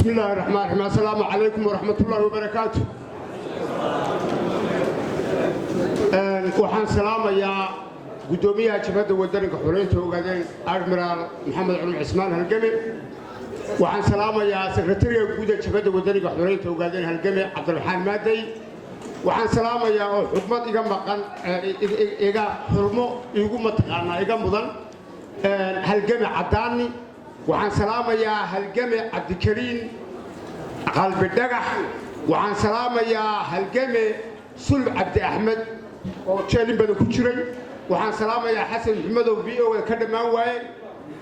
بسم الله الرحمن الرحيم. السلام عليكم ورحمة الله وبركاته. waxaan salaamayaa gudoomiyaha jabhadda waddanka xorriyadda ogaadeen admiral maxamed cumar cismaan halgame. waxaan salaamayaa sekretariga guud ee jabhadda waddanka xorriyadda ogaadeen halgame cabdiraxmaan maaday. waxaan salaamayaa oo xubmad iga maqan iga xurmo igu mataqaanaa iga mudan halgame cadaani. waxaan salaamayaa halgame cabdikariin qalbi dhagax. waxaan salaamayaa halgame sulb cabdi axmed oo jeelin badan ku jiray. waxaan salaamayaa xasan maxamedow VO ka dhammaan waaye.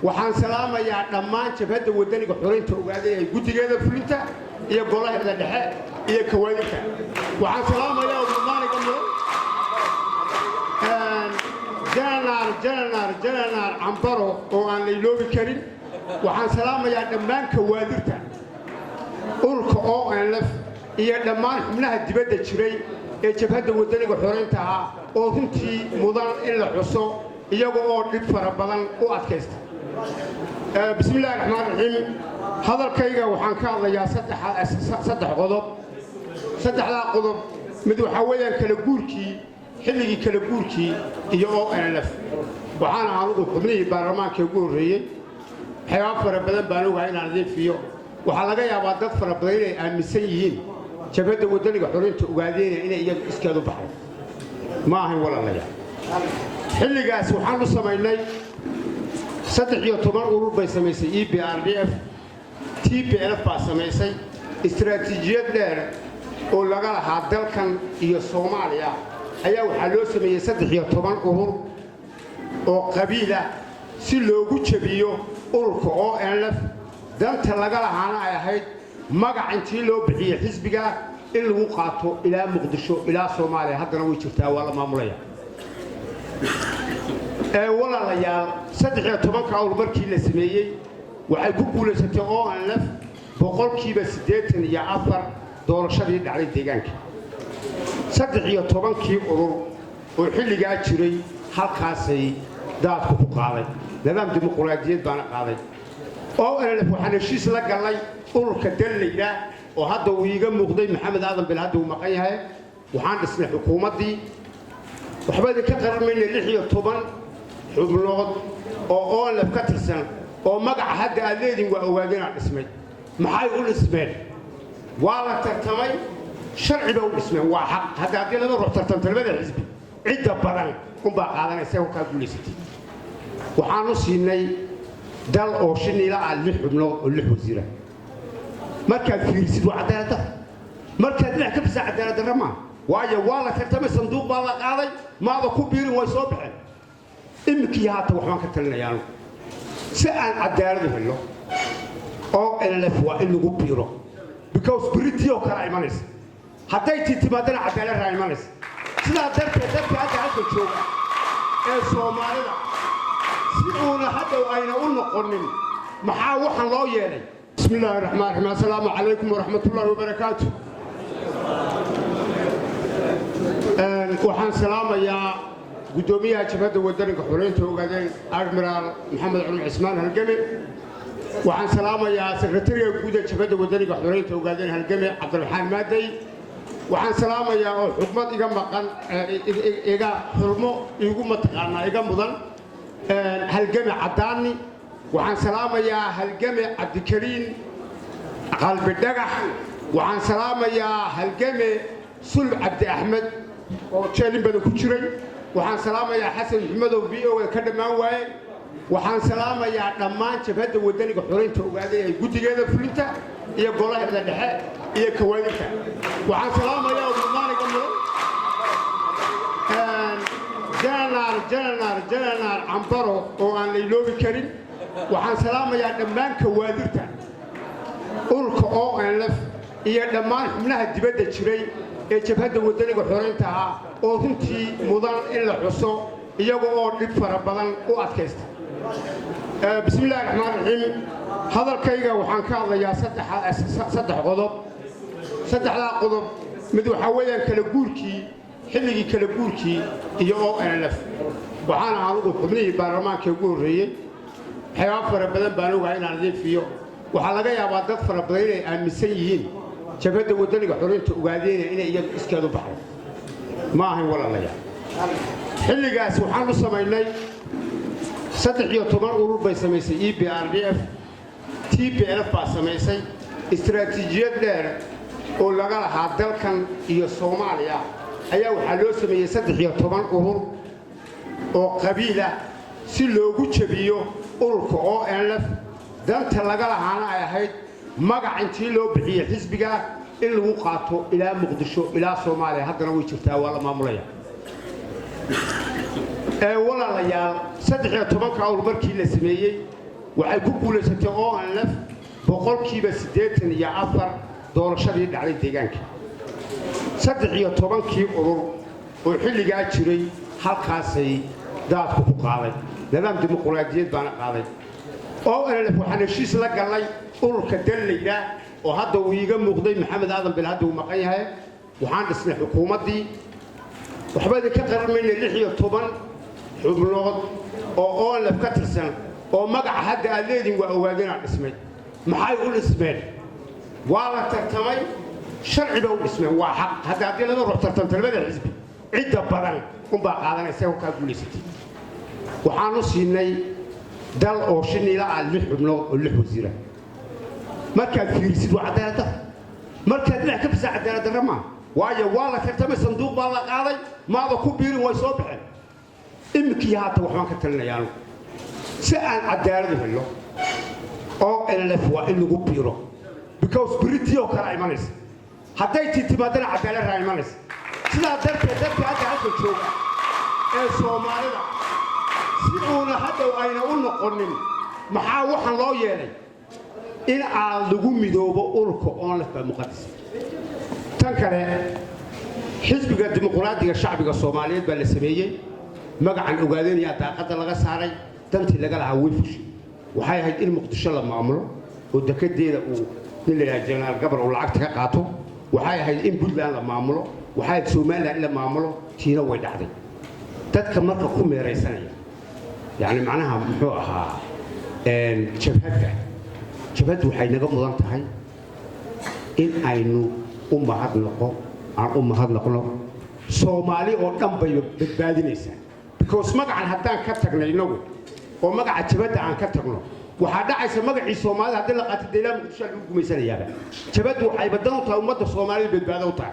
waxaan salaamayaa dhammaan jabhadda waddanka xorriyadda ogaadeen ee guddigeeda fulinta iyo golaheeda dhexe iyo kawaadinka. waxaan salaamayaa ummadaaniga mudan janaar cambaro oo aan la iloobi karin. waxaan salaamayaa dhammaan kawaadirta ururka ONLF iyo dhammaan xubnaha dibadda jiray ee jabhadda waddanka xorriyadda ah oo runtii mudan in la xuso iyaga oo dhib fara badan u adkaysta. bismillaahi raxmaani raxiim. hadalkayga waxaan ka hadlayaa saddex qodob. saddexdaa qodob mid waxaa weeyaan kala guurkii xilligii kala guurkii iyo ONLF. waxaan ahanugu xubnihii baarlamaanka ugu horreeyey. waxyaaba fara badan baan ogahay inaan idiin fiyo. waxaa laga yaabaa dad fara badan inay aaminsan yihiin jabhadda waddanka xorriyadda ogaadeenaya inay iyagu iskeedu baxay. ma ahayn walaalayaal. xilligaas waxaan u samaynay 13 urur bay samaysay EPRDF. TPLF baa samaysay istiraatiijiyad dheer oo laga lahaa dalkan iyo Soomaaliya ayaa waxaa loo sameeyey 13 urur oo qabiila si loogu jabiyo ururka ONLF. danta laga lahaana ay ahayd magac intii loo bixiyey xisbiga in lagu qaato ilaa Muqdisho ilaa Soomaaliya. haddana way jirtaa waa la maamulaya. walaalayaal 13 urur markii la sameeyey waxay ku guulaysatay ONLF boqolkiiba 84 doorashadii dhacday deegaanka. 13 urur oo xilligaa jiray halkaasay daadku ku qaaday. nidaam dimuqraadiyad baana qaaday. ONLF waxaan heshiis la galay ururka dallayda oo hadda uu iiga muuqday maxamed aadan bil hadda uu maqan yahay. waxaan dhisnay xukuumaddii. waxba idinka qaramaynay 16 xubnood oo ONLF ka tirsan oo magaca hadda aad leediin waa ogaadeenaa dhismay. maxay u dhismeen? waa la tartamay. sharci bay u dhismeen. waa xaq. hadda haddii laba ruux tartamta labada xisbi cidda badan unbaa qaadanaysa oo kaa guulaysatay. waxaanu siinay dal oo shinila ah 6 xubnood oo 6 wasiira. markaad fiirisid waa cadaalad darro. markaad dhinac ka bisa cadaalad darro maaha. waayo waa la tartamay sanduuq baa la qaaday maada ku biirin way soo baxeen. iminkii haata waxbaan ka talinayaa si aan cadaalad u helno ONLF waa in lagu biiro because Britio kala imanaysa. hadday timaadana cadaalad raa imanaysa. sidaa darteed dadka hadda halka jooga ee Soomaalida si uuna hadda ayna u noqonin maxaa waxaan loo yeelay. bismillaahi raxmaani raxiim. assalaamu calaykum waraxmatullaahi wabarakaatu. waxaan salaamayaa gudoomiyaha jabhadda waddanka xorriyadda ogaadeen admiral maxamed cumar cismaan halgame. waxaan salaamayaa sekretariga guud ee jabhadda waddanka xorriyadda ogaadeen halgame cabdiraxmaan maaday. waxaan salaamayaa oo xubmad iga maqan iga xurmo igu mataqaanaa iga mudan halgame cadaani. waxaan salaamayaa halgame cabdikariin qalbi dhagax. waxaan salaamayaa halgame sulb cabdi axmed oo jeelin badan ku jiray. waxaan salaamayaa xasan maxamedow VO ka dhammaan waaye. waxaan salaamayaa dhammaan jabhadda waddanka xorriyadda ogaadeen ee guddigeeda fulinta iyo golaheeda dhexe iyo kawaadinka. waxaan salaamayaa ummadaaniga mudan janaar cambaro oo aan la iloobi karin. waxaan salaamayaa dhammaan kawaadirta ururka ONLF iyo dhammaan xubnaha dibadda jiray ee jabhadda waddanka xorriyadda ah oo runtii mudan in la xuso iyaga oo dhib fara badan u adkaysta. bismillaahi raxmaani raxiim. hadalkayga waxaan ka hadlayaa saddex qodob. saddexdaa qodob mid waxaa weeyaan kala guurkii xilligii kala guurkii iyo ONLF. waxaan ahanugu xubnihii baarlamaanka ugu horreeyey. waxyaaba fara badan baan ogahay inaan idiin fiyo. waxaa laga yaabaa dad fara badan inay aaminsan yihiin jabhadda waddaniga xoreynta ogaadeenaya inay iyadu iskeedu baxday ma ahayn walaalayaal xilligaas waxaan u samaynay 13 urur bay samaysay EPRDF TPLF baa samaysay istiraatiijiyad dheer oo laga lahaa dalkan iyo Soomaaliya ayaa waxaa loo sameeyay 13 urur oo qabiila si loogu jabiyo ururka ONLF danta laga lahaana ay ahayd magac intii loo bixiyay xisbiga in lagu qaato ilaa Muqdisho ilaa Soomaaliya haddana way jirtaa waa la maamulaya walaalayaal 13 urur markii la sameeyay waxay ku guuleysatay ONLF boqolkiiba 84 doorashadii dhacday deegaanka 13 urur oo xilligaa jiray halkaasay daadku ku qaaday nidaam dimuqraadiyad baana qaaday ONLF waxaan heshiis la galay ururka dallayda oo hadda uu iiga muuqday maxamed aadan bil hadda uu maqan yahay waxaan dhisnay xukuumaddii waxba ka qarmayna 16 xubnood oo ONLF ka tirsan oo magaca hadda aad leediin waa ogaadeen dhismay maxay u dhismeen waa la tartamay sharciga u dhismeen waa xaq hadda haddii laga ruux tartamta labada xisbi cidda badan unbaa qaadanaysa ka guulaysatay waxaanu siinay dal oo shinila ah 6 xubnood oo 6 wasiira markaad fiirisid waa cadaalad markaad dhinac ka fisa cadaalad darama waayo waa la tartamay sanduuq baa la qaaday maada ku biirin way soo baxeen imkii haata waxaan ka talinayaa si aan cadaalad u helo oo LF waa in lagu biiro because Britio kala imanaysa hadday timaadana cadaalad ra imanaysa sidaa darteed dadka hadda jooga ee Soomaalida si uuna hadda ayna u noqonin maxaa waxaan loo yeelay in aan lagu midoobo ururka ONLF muqaddis tan kale xisbiga dimuqraadiga shacbiga Soomaaliyeed baa la sameeyay magacan ogaadeenaya daaqada laga saaray dantii laga lahaa wiilfish waxay ahayd in Muqdisho la maamulo oo dakadeeda uu nin la janaal gabar oo lacagta ka qaato waxay ahayd in Puntland la maamulo waxay ahayd Soomaaliland la maamulo tiina way dhacday dadka marka ku meeraysanaya يعني معناها محوها جبهة waxay naga mudan tahay in aynu ummahad noqo Soomaali oo dhan bay badbaadinaysaa because magacan haddaan ka tagnay inagu oo magaca jabhada aan ka tagno waxa dhacaysa magacii Soomaalida hadii la qaato deelaan Muqdisho lagu gumeysanayaa jabhadu waxay badan u tahay ummadda Soomaaliyeed badbaado u tahay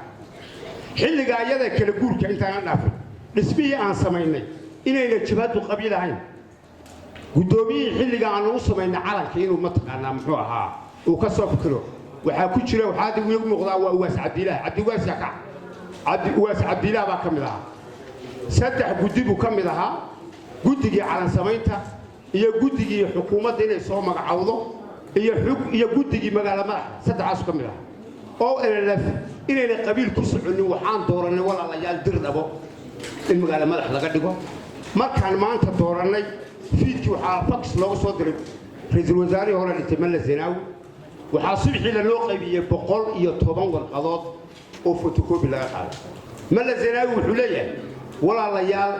xilliga ayada kala guurka intaan dhaafay dhismihii aan samaynay inayna jabhadu qabiil ahayn gudoomiye xilliga aan u samaynay calanka inuu ma taqaanaa muxuu ahaa uu ka soo fikiro waxa ku jira waxa uu igu muuqdaa waa Uwaas Cabdillaah Uwaas Cabdillaah baa kamid ah saddex guddi buu kamid ahaa guddigii calan samaynta iyo guddigii xukuumadda inay soo magacawdo iyo guddigii magaalada madaxda saddexaas kamid ah oo LF inayna qabiil ku soconin waxaan dooranay walaalayaal dirdabo in magaalada madax laga dhigo markaan maanta dooranay fiidkii waxaa fax loogu soo diray ra'iisul wasaare hore Malla Zeenaawi waxaa subaxii loo qaybiyay 110 warqadood oo photocopy laga qaaday Malla Zeenaawi wuxuu leeyahay walaalayaal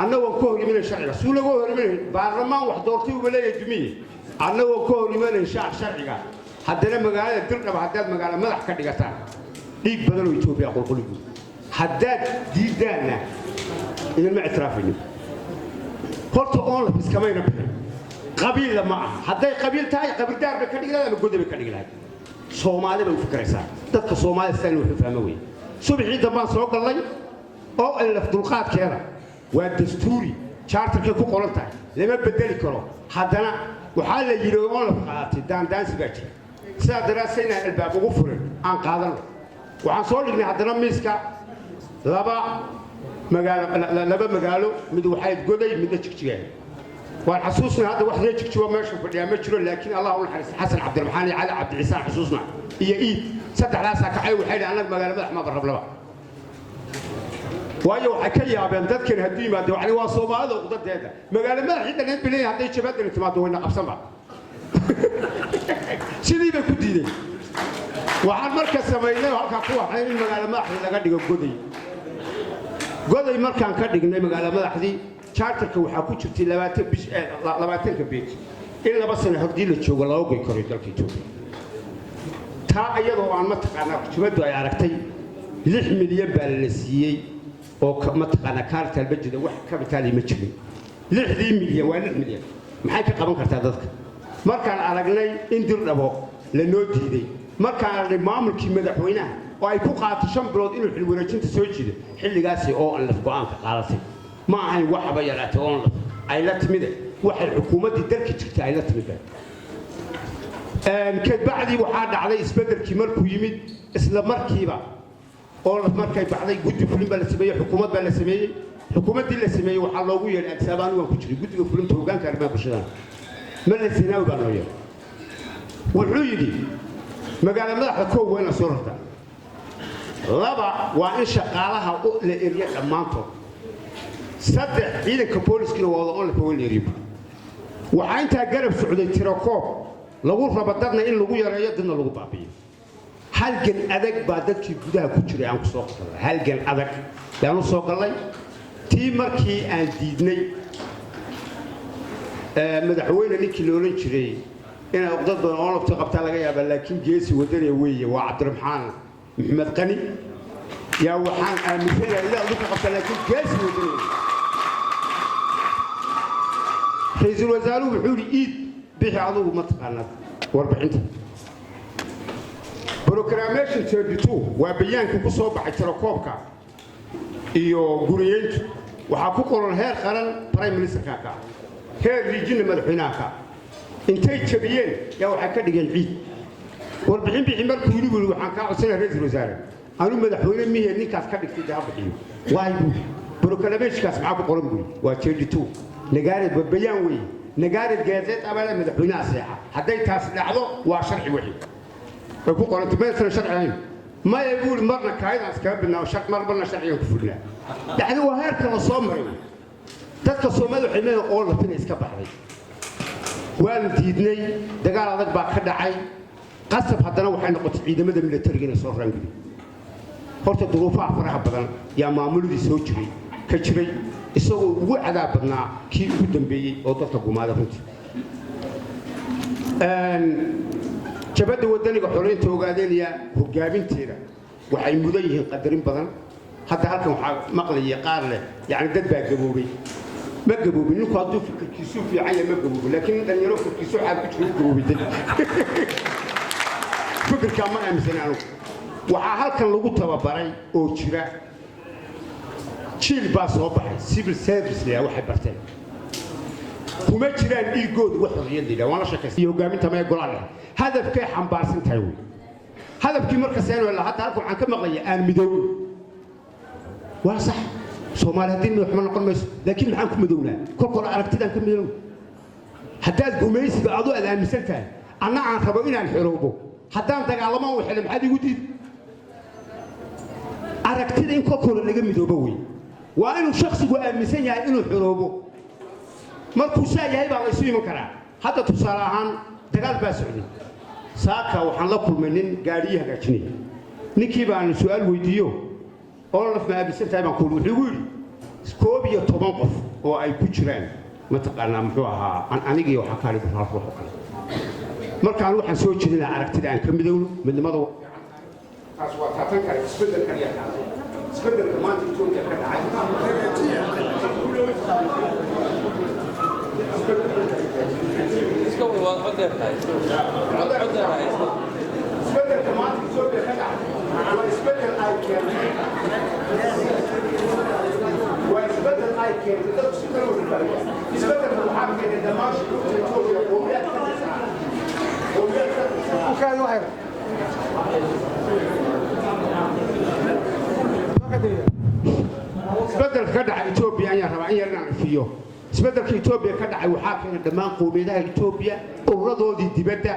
annagoo ka hor imanay sharciga suu lagu hor imanay baarlamaan wax doortay uu leeyahay dumiye annagoo ka hor imanay sharciga haddana magaalada dirdhaba haddaad magaalo madax ka dhigataan dhiig badan oo Itoobiya qulquligu haddaad diidaana idin ma ictiraafayno horta ONLF iskamayna bixin qabiil ma aha hadday qabiil tahay qabiildaar bay ka dhigayaan ama godob bay ka dhigayaan Soomaali bay u fikraysaa dadka Soomaalida sidoo wuxuu fahmo weey subaxii dambaan soo galay oo LF dulqaadkeeda waa dastuuri charterka ku qoran tahay lama bedeli karo haddana waxaa la yiri ONLF qaatay daandaansi baa jira sidaa daraasayna albaab ugu furan aan qaadan waxaan soo dhignay haddana miiska laba magaalo mid waxay goday mid jigjigaan waan xasuusna hadda wax la jigjigo meesha fadhiya ma jiro laakiin Allah uu naxariis Xasan Cabdiraxmaan iyo Cali Cabdi Ciisaan xasuusna iyo iid saddexdaas ka xay waxay anaga magaalo madax ma barab laba waayo waxa ka yaabeen dadkan hadii yimaado wali waa Soomaalida uqdadeeda magaalo madax cidana bilay haday jabadana timaado wayna qabsan ba sidii bay ku diiday waxaan marka sameeynay halka ku waxay in magaalo madax laga dhigo goday markaan ka dhignay magaalo madaxdii charterka waxa ku jirtay 20 bish 20 ka beej إلا بس أنا هدي للشغل الله وقي كوريدور كيتوبيا تا أيضا عن متقنا شمدوا يا عرفتي 6 مليون بالنسية أو متقنا كارت البجد واحد كابتالي متشلي 6 مليون ولا 6 مليون ما حد كقبل كارت هذاك ما كان عرقني إندر نبو لنودي دي ما كان المعامل كي مدحوينه وأي فوق تشمبرود إنه الورجين تسويجي حل قاسي أو أن الفقان قالتي ما هي واحد بيرات أون أي لا تمده واحد الحكومة دي درك تشتى أي لا تمده كد بعدي وحاد عليه إسبدر كمال كويمد إسلام مركبة أول مركبة بعدي قد فلم بالسمية حكومة بالسمية حكومة دي السمية وحلوية الأجسام وكشري قد فلم توجان كرما بشران من السناوي بالنوية والعيدي ما قال ما حكوا وين صورته لبا وإن شقالها لإريا دمانتو صدق ciidanka booliska wada oo la fawleeyay waxa inta garab socday tirakoob lagu rabo dadna in lagu yareeyo dadna lagu baabiyo halgan adag baa dadkii gudaha ku jiray aan ku soo qaaday halgan adag yaanu soo galay tii markii aan diidnay madaxweyne ninkii loolan jiray in uqdad badan oo lafta qabta laga yaabo laakiin geesi wadani weeye waa Cabdiraxmaan Maxamed Qani يا وحان مثل لا لك قبل لكن جالس ودني رئيس الوزراء بحولي إيد بيح عضو متقنات واربعين بروكراميشن 32 وبيان كو سو baxay tirakoobka iyo guriyeynta waxa ku qoran heer qaran prime minister ka heer region madaxweynaha intay jabiyeen yaa waxa ka dhigeen ciid warbixin bixin markuu yiri waxaan ka codsanay raiisul wasaare أنا مدحونا مية نكاس كبير في دهب حيو وايد بروكلاميش كاس معك قرن بوي وتشيلتو نجارد ببيان وي نجارد جازات أبدا مدحونا ساعة حتى يتاس لحظة وشرعي وحي يقول قرن تبين شرعي ما يقول مرة كاين أسكابنا وشرع مرة شرعي وكفرنا يعني هو هير كان صامري تتصل مدحونا أول فين إسكاب حري والديدني دقال هذاك باكر عين قصب حتى لو حين قلت عيد مدى من الترجين صار رنجلي horta duruufaha faraha badan yaa maamulidii soo jiray ka jiray isagoo ugu cadaab badnaa kii ugu dambeeyay oo dadka gumaada runtii jabada wadaniga xoreynta ogaadeenaya hogaaminteeda waxay mudan yihiin qadarin badan hadda halkan waxa maqlaya qaar leh yani dad baa gaboobay ma gaboobin ninku hadduu fikirkiisu fiican yahay ma gaboobin laakiin dhalinyaro fikirkiisu xaal ku jiro gaboobay dad fikirka ma aaminsan anigu waxaa halkan lagu tababaray oo jira jiil baa soo baxay civil service la waxay barteen kuma jiraan dhiigood wax xorriyad waan la shaqeeyay hogaaminta ma golaan hadafkay xambaarsan tahay hadafkii marka seen wala hadda halkan waxaan ka maqlayaa aan midowno waa sax Soomaaliyeed wax ma noqon mayso laakiin maxaan ku midownaa kolkol aragtidaan ka midowno haddaad gumaysiga aad u aaminsan tahay anna aan rabo inaan xoroobo haddaan dagaalamo waxay maxaad igu diid aragtida in kolkol laga midoobo way waa inuu shakhsigu aaminsan yahay inuu xoroobo markuu yahay baa la isu iman karaa hadda tusaale ahaan dagaal baa socday saaka waxaan la kulmay nin gaariyaha hagaajinay ninkii baan su'aal weydiiyo oo la fahmay tahay baan ku wuxuu yiri 11 qof oo ay ku jiraan ma taqaanaa muxuu ahaa anigii waxa kale ku raafo kale markaan waxaan soo jeedinaa aragtida aan ka midowno midnimada taas waa taatan kale isbedel kaliya isbedel maanta Itoobiya ka dhacay iskoo waa qodar tahay isbedel maanta Itoobiya ka dhacay waa isbedel ay keenay waa isbedel ay keenay dad si kale u fahmay isbedel waxa keenay damaash Itoobiya qowmiyad ka tirsan وكان واحد isbedel ka dhacay Itoobiya ayaa rabaa in yarna fiyo isbedelka Itoobiya ka dhacay waxa keenay dhamaan qowmiyadaha Itoobiya ururadoodii dibadda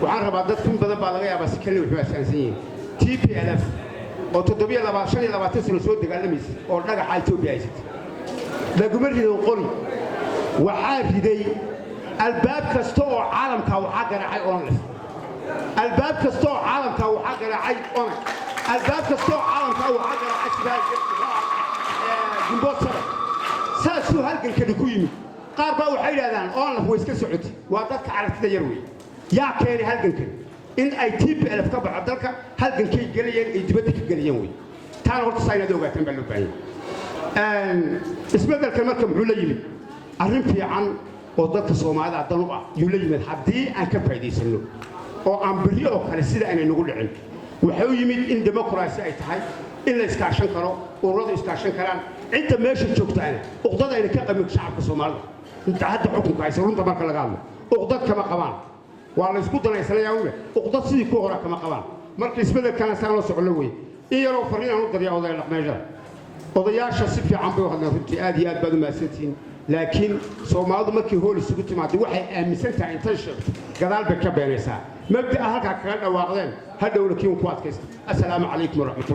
waxaan rabaa dad kun badan baa laga yaabaa si kale wuxuu asaansan yihiin TPLF oo 725 sano soo dagaalamaysa oo dhagaxa Itoobiya haysatay laguma rido qori waxaa riday albaab kasta oo caalamka waxaa garaacay onlef albaab kasta oo caalamka waxaa garaacay on albaab kasta oo caalamka waxaa garaacay sidaas jimboosada saasuu halgankani ku yimid qaar baa waxay yidhaahdaan onlef way iska socotay waa dadka aragtida yar wey yaa keenay halgankani in ay TPLF ka baxo dalka halgankay galayeen ay dibadda ka galayeen wey taana horta saa inaad ogaataan baa loo baahan yahay isbeddelkan marka muxuu la yimid arrin fiican oo dadka Soomaalida dan u ah yuu la yimid haddii aan ka faa'iidaysano oo aan bari oo kale sida aanay nagu dhicin waxa uu yimid in dimuqraasi ay tahay in la iskaashan karo ururadu iskaashan karaan cidda meesha joogtaana uqdada ay ka qabin shacabka Soomaalida inta hadda xukunka ay runta marka laga hadlo uqdad kama qabaan waa la isku danaysanayaa uqdad sidii ku hore kama qabaan marka isbeddelkan saan loo socdo way in yaroo fariin aan u dariyo oday dhaqmeejada odayaasha si fiican bay u hadlaan runtii aad iyo aad baad u mahadsantihiin laakiin Soomaalidu markii hool isugu timaado waxay aaminsan tahay inta sheegto gadaal bay ka beenaysaa mabda halka kaga dhawaaqdeen hadhowna kiin ku adkaysta assalaamu calaykum wa rahmatullahi